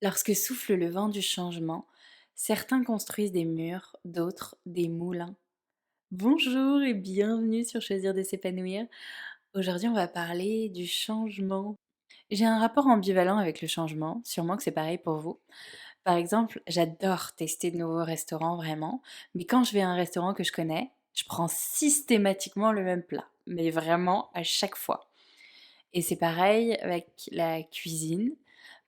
Lorsque souffle le vent du changement, certains construisent des murs, d'autres des moulins. Bonjour et bienvenue sur Choisir de s'épanouir. Aujourd'hui, on va parler du changement. J'ai un rapport ambivalent avec le changement, sûrement que c'est pareil pour vous. Par exemple, j'adore tester de nouveaux restaurants vraiment, mais quand je vais à un restaurant que je connais, je prends systématiquement le même plat, mais vraiment à chaque fois. Et c'est pareil avec la cuisine.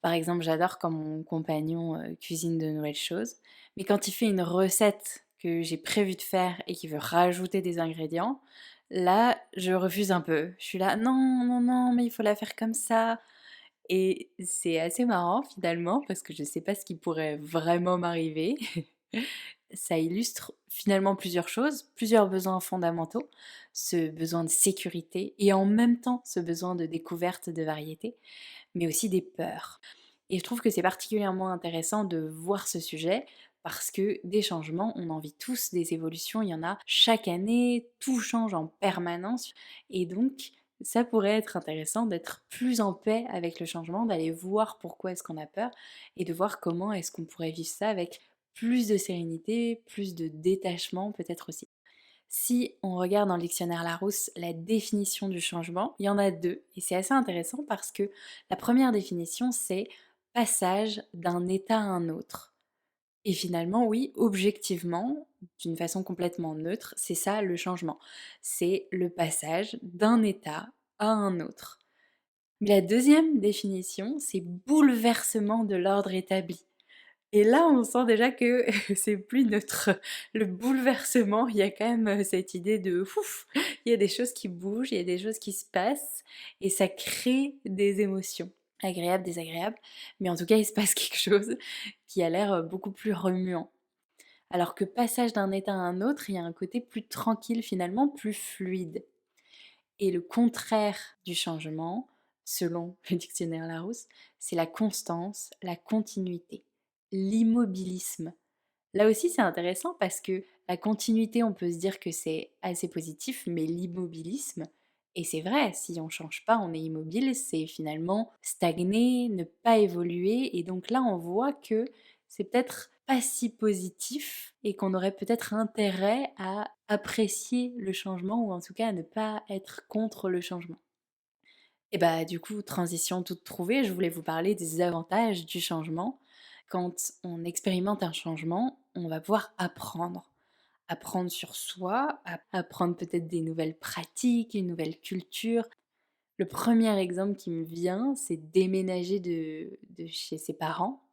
Par exemple, j'adore quand mon compagnon cuisine de nouvelles choses. Mais quand il fait une recette que j'ai prévu de faire et qu'il veut rajouter des ingrédients, là, je refuse un peu. Je suis là, non, non, non, mais il faut la faire comme ça. Et c'est assez marrant finalement parce que je ne sais pas ce qui pourrait vraiment m'arriver. Ça illustre finalement plusieurs choses, plusieurs besoins fondamentaux, ce besoin de sécurité et en même temps ce besoin de découverte de variété, mais aussi des peurs. Et je trouve que c'est particulièrement intéressant de voir ce sujet parce que des changements, on en vit tous, des évolutions, il y en a chaque année, tout change en permanence et donc ça pourrait être intéressant d'être plus en paix avec le changement, d'aller voir pourquoi est-ce qu'on a peur et de voir comment est-ce qu'on pourrait vivre ça avec plus de sérénité, plus de détachement peut-être aussi. Si on regarde dans le dictionnaire Larousse la définition du changement, il y en a deux, et c'est assez intéressant parce que la première définition, c'est passage d'un état à un autre. Et finalement, oui, objectivement, d'une façon complètement neutre, c'est ça le changement. C'est le passage d'un état à un autre. Mais la deuxième définition, c'est bouleversement de l'ordre établi. Et là, on sent déjà que c'est plus neutre. Le bouleversement, il y a quand même cette idée de ouf, il y a des choses qui bougent, il y a des choses qui se passent, et ça crée des émotions, agréables, désagréables, mais en tout cas, il se passe quelque chose qui a l'air beaucoup plus remuant. Alors que passage d'un état à un autre, il y a un côté plus tranquille finalement, plus fluide. Et le contraire du changement, selon le dictionnaire Larousse, c'est la constance, la continuité, l'immobilisme. Là aussi, c'est intéressant parce que la continuité, on peut se dire que c'est assez positif, mais l'immobilisme, et c'est vrai, si on ne change pas, on est immobile, c'est finalement stagner, ne pas évoluer, et donc là, on voit que c'est peut-être pas si positif et qu'on aurait peut-être intérêt à apprécier le changement ou en tout cas à ne pas être contre le changement. Et bah du coup, transition toute trouvée, je voulais vous parler des avantages du changement. Quand on expérimente un changement, on va pouvoir apprendre. Apprendre sur soi, apprendre peut-être des nouvelles pratiques, une nouvelle culture. Le premier exemple qui me vient, c'est déménager de chez ses parents.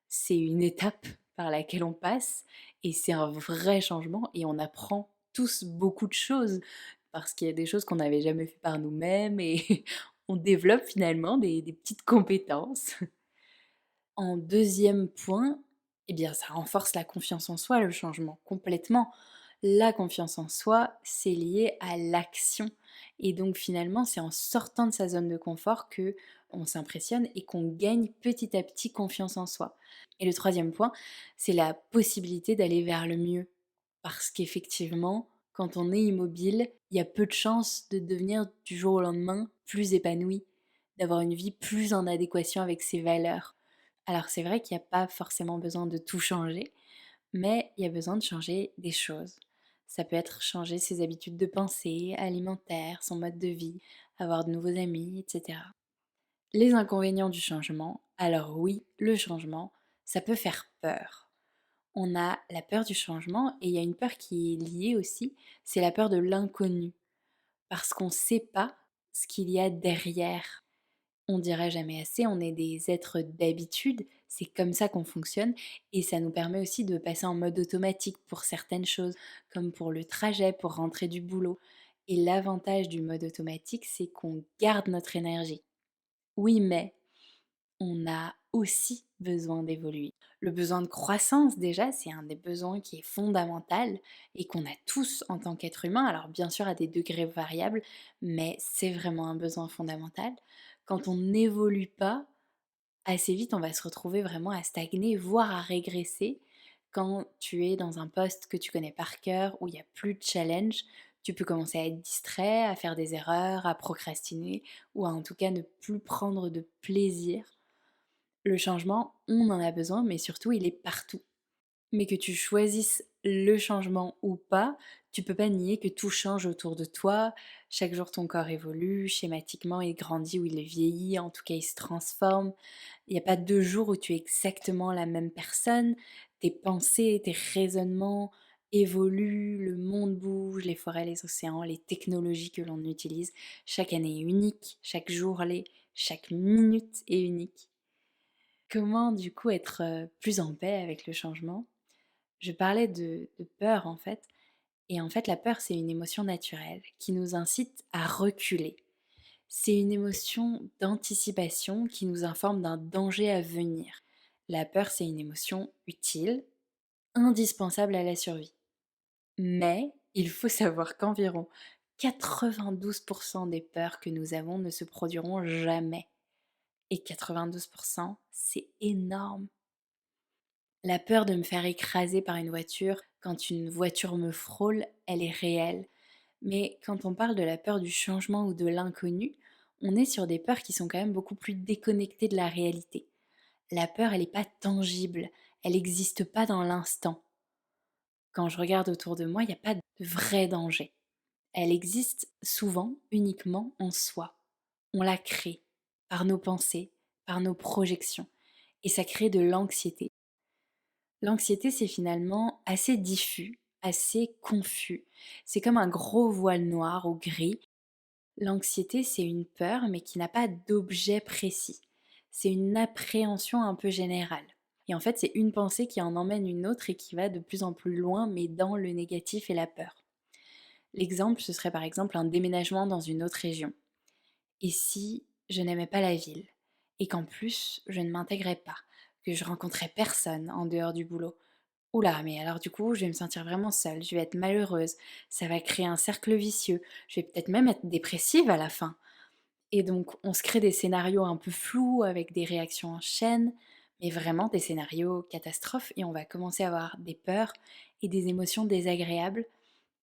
C'est une étape par laquelle on passe et c'est un vrai changement et on apprend tous beaucoup de choses parce qu'il y a des choses qu'on n'avait jamais fait par nous-mêmes et on développe finalement des petites compétences. En deuxième point, eh bien ça renforce la confiance en soi, le changement, complètement. La confiance en soi, c'est lié à l'action. Et donc finalement, c'est en sortant de sa zone de confort que on s'impressionne et qu'on gagne petit à petit confiance en soi. Et le troisième point, c'est la possibilité d'aller vers le mieux. Parce qu'effectivement, quand on est immobile, il y a peu de chances de devenir du jour au lendemain plus épanoui, d'avoir une vie plus en adéquation avec ses valeurs. Alors c'est vrai qu'il n'y a pas forcément besoin de tout changer, mais il y a besoin de changer des choses. Ça peut être changer ses habitudes de pensée, alimentaires, son mode de vie, avoir de nouveaux amis, etc. Les inconvénients du changement, alors oui, le changement, ça peut faire peur. On a la peur du changement et il y a une peur qui est liée aussi, c'est la peur de l'inconnu, parce qu'on ne sait pas ce qu'il y a derrière. On dira jamais assez, on est des êtres d'habitude, c'est comme ça qu'on fonctionne et ça nous permet aussi de passer en mode automatique pour certaines choses, comme pour le trajet, pour rentrer du boulot. Et l'avantage du mode automatique, c'est qu'on garde notre énergie. Oui, mais on a aussi besoin d'évoluer. Le besoin de croissance, déjà, c'est un des besoins qui est fondamental et qu'on a tous en tant qu'être humain, alors bien sûr à des degrés variables, mais c'est vraiment un besoin fondamental. Quand on n'évolue pas, assez vite, on va se retrouver vraiment à stagner, voire à régresser. Quand tu es dans un poste que tu connais par cœur, où il n'y a plus de challenge, tu peux commencer à être distrait, à faire des erreurs, à procrastiner, ou à en tout cas ne plus prendre de plaisir. Le changement, on en a besoin, mais surtout, il est partout. Mais que tu choisisses le changement ou pas, tu peux pas nier que tout change autour de toi. Chaque jour, ton corps évolue, schématiquement, il grandit ou il vieillit, en tout cas, il se transforme. Il n'y a pas 2 jours où tu es exactement la même personne. Tes pensées, tes raisonnements évoluent, le monde bouge, les forêts, les océans, les technologies que l'on utilise. Chaque année est unique, chaque jour l'est, chaque minute est unique. Comment du coup être, plus en paix avec le changement? Je parlais de peur en fait, et en fait la peur c'est une émotion naturelle qui nous incite à reculer. C'est une émotion d'anticipation qui nous informe d'un danger à venir. La peur c'est une émotion utile, indispensable à la survie. Mais il faut savoir qu'environ 92% des peurs que nous avons ne se produiront jamais. Et 92%, c'est énorme. La peur de me faire écraser par une voiture quand une voiture me frôle, elle est réelle. Mais quand on parle de la peur du changement ou de l'inconnu, on est sur des peurs qui sont quand même beaucoup plus déconnectées de la réalité. La peur, elle n'est pas tangible, elle n'existe pas dans l'instant. Quand je regarde autour de moi, il n'y a pas de vrai danger. Elle existe souvent uniquement en soi. On la crée par nos pensées, par nos projections. Et ça crée de l'anxiété. L'anxiété, c'est finalement assez diffus, assez confus. C'est comme un gros voile noir ou gris. L'anxiété, c'est une peur, mais qui n'a pas d'objet précis. C'est une appréhension un peu générale. Et en fait, c'est une pensée qui en emmène une autre et qui va de plus en plus loin, mais dans le négatif et la peur. L'exemple, ce serait par exemple un déménagement dans une autre région. Et si je n'aimais pas la ville, et qu'en plus, je ne m'intégrais pas, que je rencontrais personne en dehors du boulot, oula, mais alors du coup, je vais me sentir vraiment seule, je vais être malheureuse, ça va créer un cercle vicieux, je vais peut-être même être dépressive à la fin. Et donc, on se crée des scénarios un peu flous avec des réactions en chaîne, mais vraiment des scénarios catastrophes, et on va commencer à avoir des peurs et des émotions désagréables.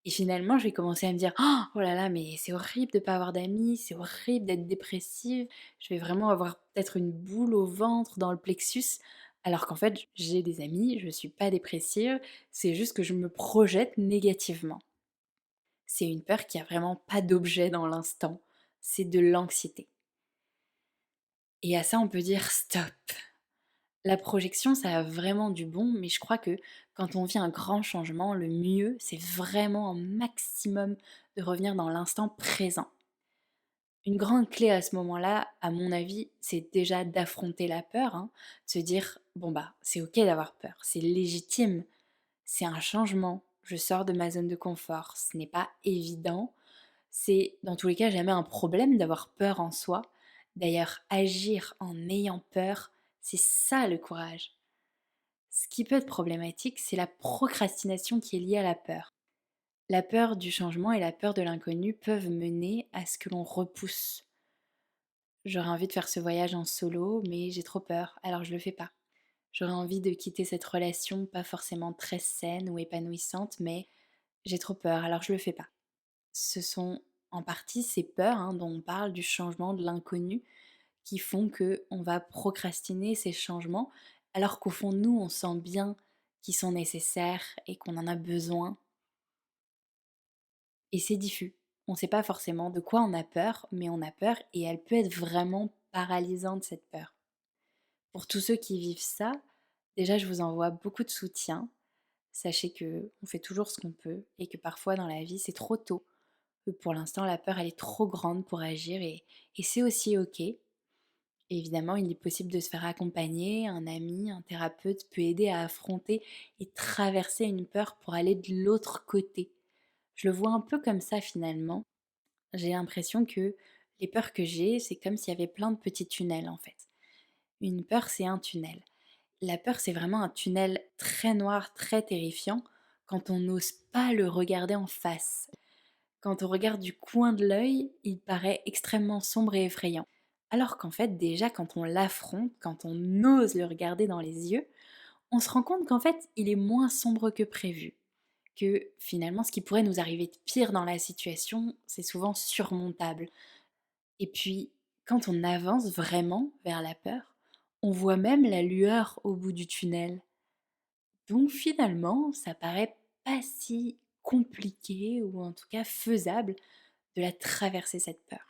Et finalement, je vais commencer à me dire: «Oh là là, mais c'est horrible de pas avoir d'amis, c'est horrible d'être dépressive». Je vais vraiment avoir peut-être une boule au ventre, dans le plexus, alors qu'en fait, j'ai des amis, je suis pas dépressive, c'est juste que je me projette négativement. C'est une peur qui a vraiment pas d'objet dans l'instant, c'est de l'anxiété. Et à ça, on peut dire: «Stop!» La projection, ça a vraiment du bon, mais je crois que quand on vit un grand changement, le mieux, c'est vraiment un maximum de revenir dans l'instant présent. Une grande clé à ce moment-là, à mon avis, c'est déjà d'affronter la peur, hein, de se dire, bon bah, c'est ok d'avoir peur, c'est légitime, c'est un changement, je sors de ma zone de confort, ce n'est pas évident, c'est dans tous les cas jamais un problème d'avoir peur en soi. D'ailleurs, agir en ayant peur, c'est ça le courage. Ce qui peut être problématique, c'est la procrastination qui est liée à la peur. La peur du changement et la peur de l'inconnu peuvent mener à ce que l'on repousse. J'aurais envie de faire ce voyage en solo, mais j'ai trop peur, alors je le fais pas. J'aurais envie de quitter cette relation pas forcément très saine ou épanouissante, mais j'ai trop peur, alors je le fais pas. Ce sont en partie ces peurs dont on parle, du changement, de l'inconnu, qui font que on va procrastiner ces changements, alors qu'au fond de nous, on sent bien qu'ils sont nécessaires et qu'on en a besoin. Et c'est diffus. On ne sait pas forcément de quoi on a peur, mais on a peur et elle peut être vraiment paralysante, cette peur. Pour tous ceux qui vivent ça, déjà je vous envoie beaucoup de soutien. Sachez que on fait toujours ce qu'on peut et que parfois dans la vie c'est trop tôt. Que pour l'instant la peur elle est trop grande pour agir et c'est aussi ok. Évidemment, il est possible de se faire accompagner, un ami, un thérapeute peut aider à affronter et traverser une peur pour aller de l'autre côté. Je le vois un peu comme ça finalement. J'ai l'impression que les peurs que j'ai, c'est comme s'il y avait plein de petits tunnels en fait. Une peur, c'est un tunnel. La peur, c'est vraiment un tunnel très noir, très terrifiant, quand on n'ose pas le regarder en face. Quand on regarde du coin de l'œil, il paraît extrêmement sombre et effrayant. Alors qu'en fait, déjà, quand on l'affronte, quand on ose le regarder dans les yeux, on se rend compte qu'en fait, il est moins sombre que prévu. Que finalement, ce qui pourrait nous arriver de pire dans la situation, c'est souvent surmontable. Et puis, quand on avance vraiment vers la peur, On voit même la lueur au bout du tunnel. Donc finalement, ça paraît pas si compliqué ou en tout cas faisable de la traverser cette peur.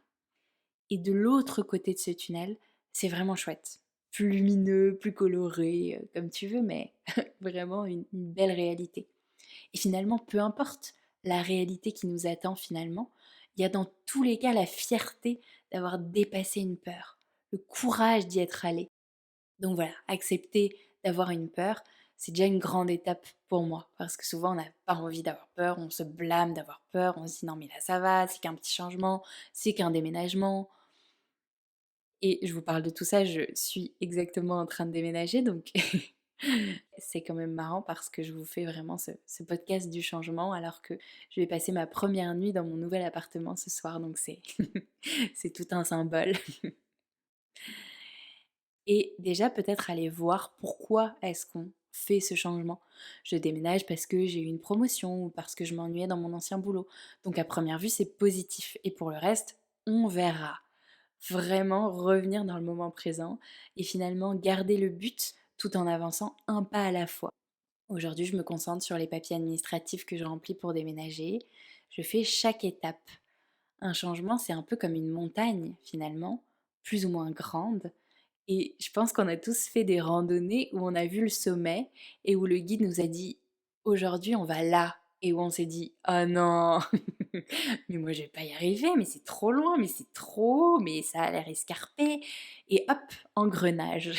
Et de l'autre côté de ce tunnel, c'est vraiment chouette. Plus lumineux, plus coloré, comme tu veux, mais vraiment une belle réalité. Et finalement, peu importe la réalité qui nous attend finalement, il y a dans tous les cas la fierté d'avoir dépassé une peur, le courage d'y être allé. Donc voilà, accepter d'avoir une peur, c'est déjà une grande étape pour moi. Parce que souvent, on n'a pas envie d'avoir peur, on se blâme d'avoir peur, on se dit non mais là ça va, c'est qu'un petit changement, c'est qu'un déménagement. Et je vous parle de tout ça, je suis exactement en train de déménager, donc c'est quand même marrant parce que je vous fais vraiment ce podcast du changement alors que je vais passer ma première nuit dans mon nouvel appartement ce soir, donc c'est c'est tout un symbole. Et déjà peut-être aller voir pourquoi est-ce qu'on fait ce changement. Je déménage parce que j'ai eu une promotion ou parce que je m'ennuyais dans mon ancien boulot. Donc à première vue, c'est positif. Et pour le reste, on verra. Vraiment revenir dans le moment présent et finalement garder le but tout en avançant un pas à la fois. Aujourd'hui, je me concentre sur les papiers administratifs que je remplis pour déménager. Je fais chaque étape. Un changement, c'est un peu comme une montagne finalement, plus ou moins grande, et je pense qu'on a tous fait des randonnées où on a vu le sommet et où le guide nous a dit: «Aujourd'hui, on va là», et où on s'est dit: «Oh non, mais moi je vais pas y arriver, mais c'est trop loin, mais c'est trop haut, mais ça a l'air escarpé», et hop, engrenage.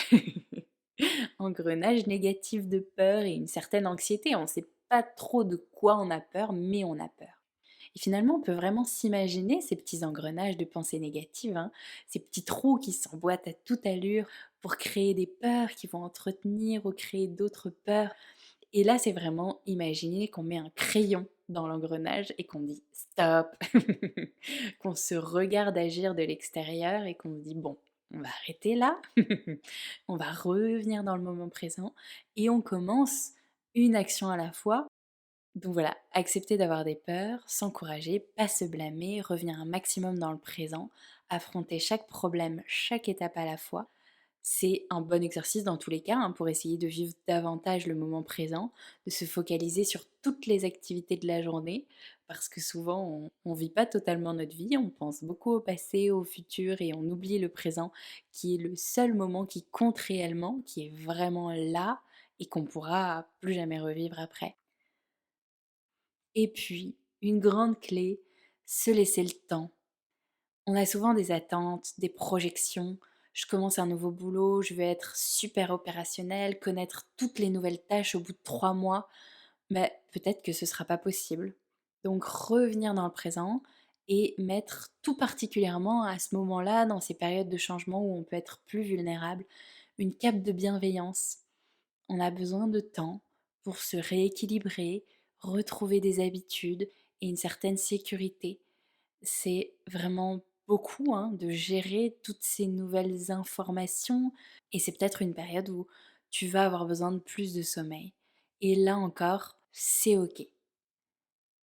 Engrenage négatif de peur et une certaine anxiété. On ne sait pas trop de quoi on a peur, mais on a peur. Et finalement, on peut vraiment s'imaginer ces petits engrenages de pensées négatives, hein, ces petits trous qui s'emboîtent à toute allure pour créer des peurs qui vont entretenir ou créer d'autres peurs. Et là, c'est vraiment imaginer qu'on met un crayon dans l'engrenage et qu'on dit stop, qu'on se regarde agir de l'extérieur et qu'on se dit bon, on va arrêter là, on va revenir dans le moment présent et on commence une action à la fois. Donc voilà, accepter d'avoir des peurs, s'encourager, pas se blâmer, revenir un maximum dans le présent, affronter chaque problème, chaque étape à la fois. C'est un bon exercice dans tous les cas, hein, pour essayer de vivre davantage le moment présent, de se focaliser sur toutes les activités de la journée, parce que souvent on vit pas totalement notre vie, on pense beaucoup au passé, au futur et on oublie le présent qui est le seul moment qui compte réellement, qui est vraiment là et qu'on pourra plus jamais revivre après. Et puis, une grande clé, se laisser le temps. On a souvent des attentes, des projections. Je commence un nouveau boulot, je vais être super opérationnelle, connaître toutes les nouvelles tâches au bout de 3 mois. Mais peut-être que ce ne sera pas possible. Donc revenir dans le présent et mettre tout particulièrement à ce moment-là, dans ces périodes de changement où on peut être plus vulnérable, une cape de bienveillance. On a besoin de temps pour se rééquilibrer, retrouver des habitudes et une certaine sécurité. C'est vraiment beaucoup, hein, de gérer toutes ces nouvelles informations et c'est peut-être une période où tu vas avoir besoin de plus de sommeil. Et là encore, c'est ok.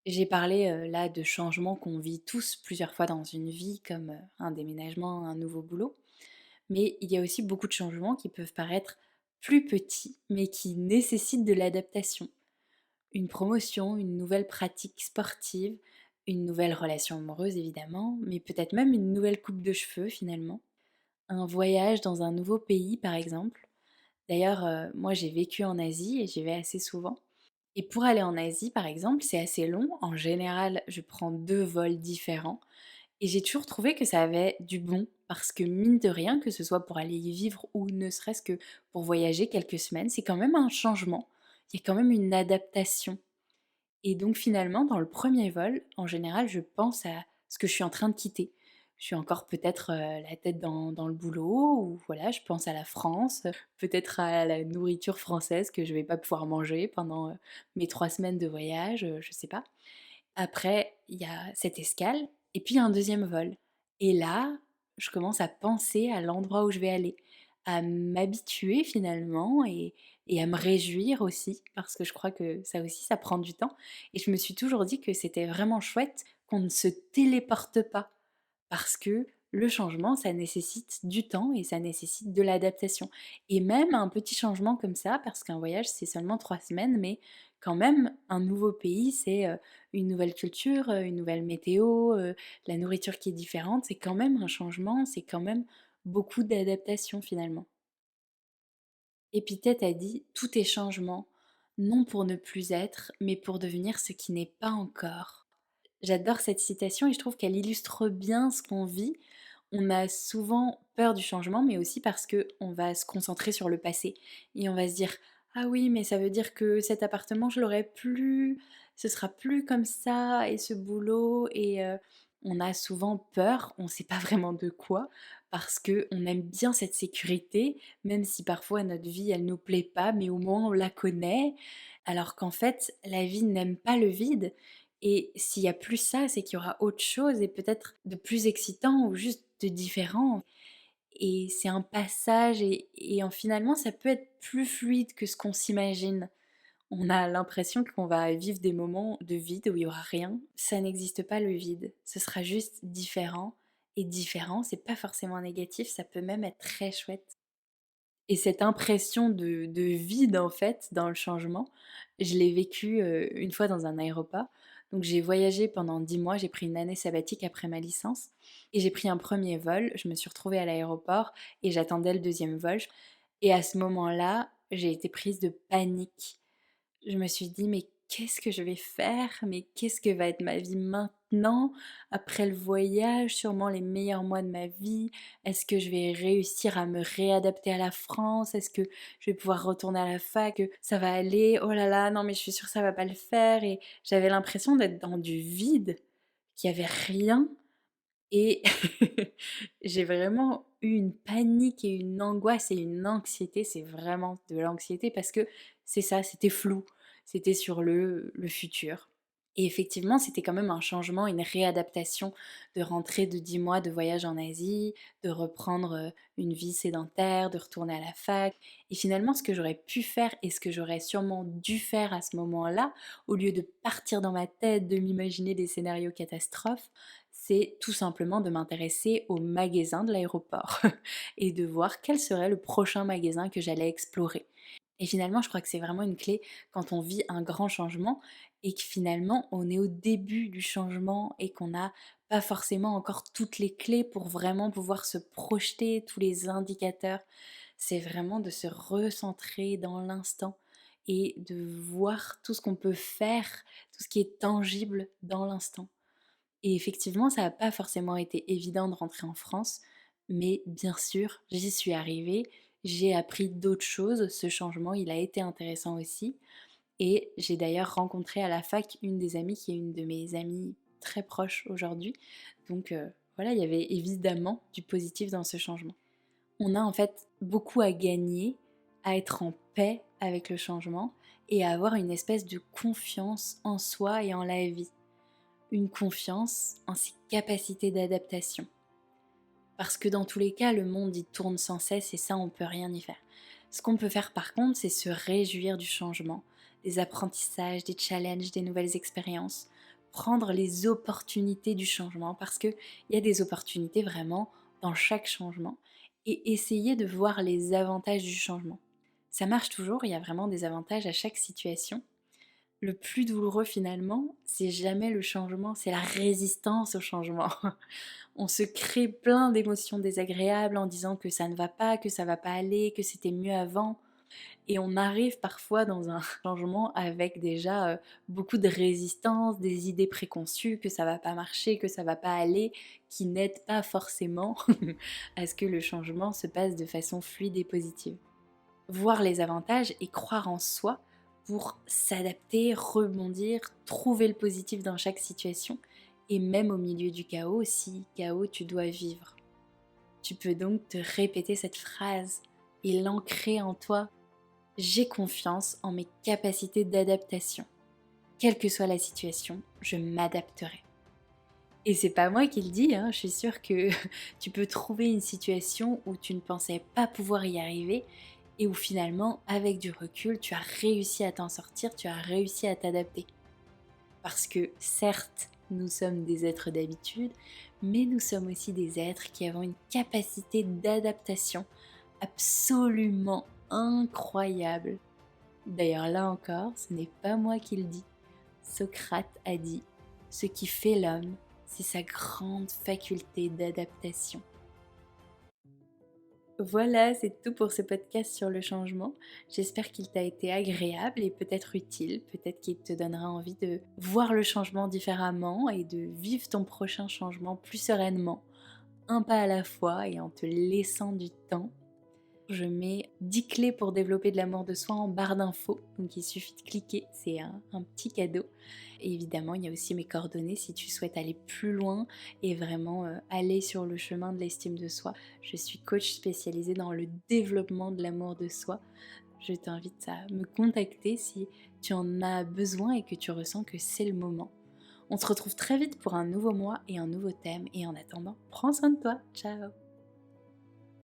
J'ai parlé là de changements qu'on vit tous plusieurs fois dans une vie, comme un déménagement, un nouveau boulot. Mais il y a aussi beaucoup de changements qui peuvent paraître plus petits, mais qui nécessitent de l'adaptation. Une promotion, une nouvelle pratique sportive, une nouvelle relation amoureuse évidemment, mais peut-être même une nouvelle coupe de cheveux finalement. Un voyage dans un nouveau pays par exemple. D'ailleurs, moi j'ai vécu en Asie et j'y vais assez souvent. Et pour aller en Asie par exemple, c'est assez long. En général, je prends 2 vols différents. Et j'ai toujours trouvé que ça avait du bon, parce que mine de rien, que ce soit pour aller y vivre ou ne serait-ce que pour voyager quelques semaines, c'est quand même un changement. Il y a quand même une adaptation. Et donc finalement, dans le premier vol, en général, je pense à ce que je suis en train de quitter. Je suis encore peut-être la tête dans le boulot, ou voilà, je pense à la France, peut-être à la nourriture française que je vais pas pouvoir manger pendant mes 3 semaines de voyage, je sais pas. Après, il y a cette escale et puis un deuxième vol. Et là, je commence à penser à l'endroit où je vais aller, à m'habituer finalement et à me réjouir aussi, parce que je crois que ça aussi, ça prend du temps. Et je me suis toujours dit que c'était vraiment chouette qu'on ne se téléporte pas, parce que le changement, ça nécessite du temps et ça nécessite de l'adaptation. Et même un petit changement comme ça, parce qu'un voyage, c'est seulement 3 semaines, mais quand même, un nouveau pays, c'est, une nouvelle culture, une nouvelle météo, la nourriture qui est différente, c'est quand même un changement, c'est quand même beaucoup d'adaptation finalement. Épithète a dit: «Tout est changement, non pour ne plus être, mais pour devenir ce qui n'est pas encore». J'adore cette citation et je trouve qu'elle illustre bien ce qu'on vit. On a souvent peur du changement, mais aussi parce que on va se concentrer sur le passé et on va se dire: «Ah oui, mais ça veut dire que cet appartement, je l'aurai plus, ce sera plus comme ça et ce boulot» et on a souvent peur, on ne sait pas vraiment de quoi, parce qu'on aime bien cette sécurité, même si parfois notre vie, elle nous plaît pas, mais au moins on la connaît. Alors qu'en fait, la vie n'aime pas le vide et s'il y a plus ça, c'est qu'il y aura autre chose et peut-être de plus excitant ou juste de différent. Et c'est un passage et finalement, ça peut être plus fluide que ce qu'on s'imagine. On a l'impression qu'on va vivre des moments de vide où il y aura rien. Ça n'existe pas le vide. Ce sera juste différent. Et différent, c'est pas forcément négatif, ça peut même être très chouette. Et cette impression de vide, en fait, dans le changement, je l'ai vécue, une fois dans un aéroport. Donc j'ai voyagé pendant 10 mois, j'ai pris une année sabbatique après ma licence et j'ai pris un premier vol. Je me suis retrouvée à l'aéroport et j'attendais le deuxième vol et à ce moment-là, j'ai été prise de panique. Je me suis dit: «Mais qu'est-ce que je vais faire? Mais qu'est-ce que va être ma vie maintenant? Après le voyage, sûrement les meilleurs mois de ma vie. Est-ce que je vais réussir à me réadapter à la France? Est-ce que je vais pouvoir retourner à la fac? Ça va aller? Oh là là, non mais je suis sûre que ça va pas le faire» et j'avais l'impression d'être dans du vide, qu'il y avait rien et j'ai vraiment eu une panique et une angoisse et une anxiété, c'est vraiment de l'anxiété parce que c'est ça, c'était flou, c'était sur le futur. Et effectivement, c'était quand même un changement, une réadaptation de rentrer de 10 mois de voyage en Asie, de reprendre une vie sédentaire, de retourner à la fac. Et finalement, ce que j'aurais pu faire et ce que j'aurais sûrement dû faire à ce moment-là, au lieu de partir dans ma tête, de m'imaginer des scénarios catastrophes, c'est tout simplement de m'intéresser aux magasins de l'aéroport et de voir quel serait le prochain magasin que j'allais explorer. Et finalement, je crois que c'est vraiment une clé quand on vit un grand changement et que finalement on est au début du changement et qu'on n'a pas forcément encore toutes les clés pour vraiment pouvoir se projeter, tous les indicateurs. C'est vraiment de se recentrer dans l'instant et de voir tout ce qu'on peut faire, tout ce qui est tangible dans l'instant. Et effectivement, ça n'a pas forcément été évident de rentrer en France, mais bien sûr, j'y suis arrivée, j'ai appris d'autres choses, ce changement, il a été intéressant aussi. Et j'ai d'ailleurs rencontré à la fac une des amies qui est une de mes amies très proches aujourd'hui. Donc voilà, il y avait évidemment du positif dans ce changement. On a en fait beaucoup à gagner, à être en paix avec le changement et à avoir une espèce de confiance en soi et en la vie, une confiance en ses capacités d'adaptation. Parce que dans tous les cas, le monde il tourne sans cesse et ça, on peut rien y faire. Ce qu'on peut faire par contre, c'est se réjouir du changement, des apprentissages, des challenges, des nouvelles expériences, prendre les opportunités du changement parce qu'il y a des opportunités vraiment dans chaque changement et essayer de voir les avantages du changement. Ça marche toujours, il y a vraiment des avantages à chaque situation. Le plus douloureux finalement, c'est jamais le changement, c'est la résistance au changement. On se crée plein d'émotions désagréables en disant que ça ne va pas, que ça va pas aller, que c'était mieux avant. Et on arrive parfois dans un changement avec déjà beaucoup de résistance, des idées préconçues, que ça va pas marcher, que ça va pas aller, qui n'aident pas forcément à ce que le changement se passe de façon fluide et positive. Voir les avantages et croire en soi pour s'adapter, rebondir, trouver le positif dans chaque situation et même au milieu du chaos, si chaos tu dois vivre. Tu peux donc te répéter cette phrase et l'ancrer en toi. J'ai confiance en mes capacités d'adaptation. Quelle que soit la situation, je m'adapterai. Et c'est pas moi qui le dis, hein, je suis sûre que tu peux trouver une situation où tu ne pensais pas pouvoir y arriver et où finalement, avec du recul, tu as réussi à t'en sortir, tu as réussi à t'adapter. Parce que certes, nous sommes des êtres d'habitude, mais nous sommes aussi des êtres qui avons une capacité d'adaptation absolument incroyable. D'ailleurs là encore, ce n'est pas moi qui le dis. Socrate a dit « Ce qui fait l'homme, c'est sa grande faculté d'adaptation ». Voilà, c'est tout pour ce podcast sur le changement. J'espère qu'il t'a été agréable et peut-être utile, peut-être qu'il te donnera envie de voir le changement différemment et de vivre ton prochain changement plus sereinement, un pas à la fois et en te laissant du temps. Je mets 10 clés pour développer de l'amour de soi en barre d'infos, donc il suffit de cliquer, c'est un petit cadeau. Et évidemment, il y a aussi mes coordonnées si tu souhaites aller plus loin et vraiment aller sur le chemin de l'estime de soi. Je suis coach spécialisée dans le développement de l'amour de soi. Je t'invite à me contacter si tu en as besoin et que tu ressens que c'est le moment. On se retrouve très vite pour un nouveau mois et un nouveau thème. Et en attendant, prends soin de toi. Ciao!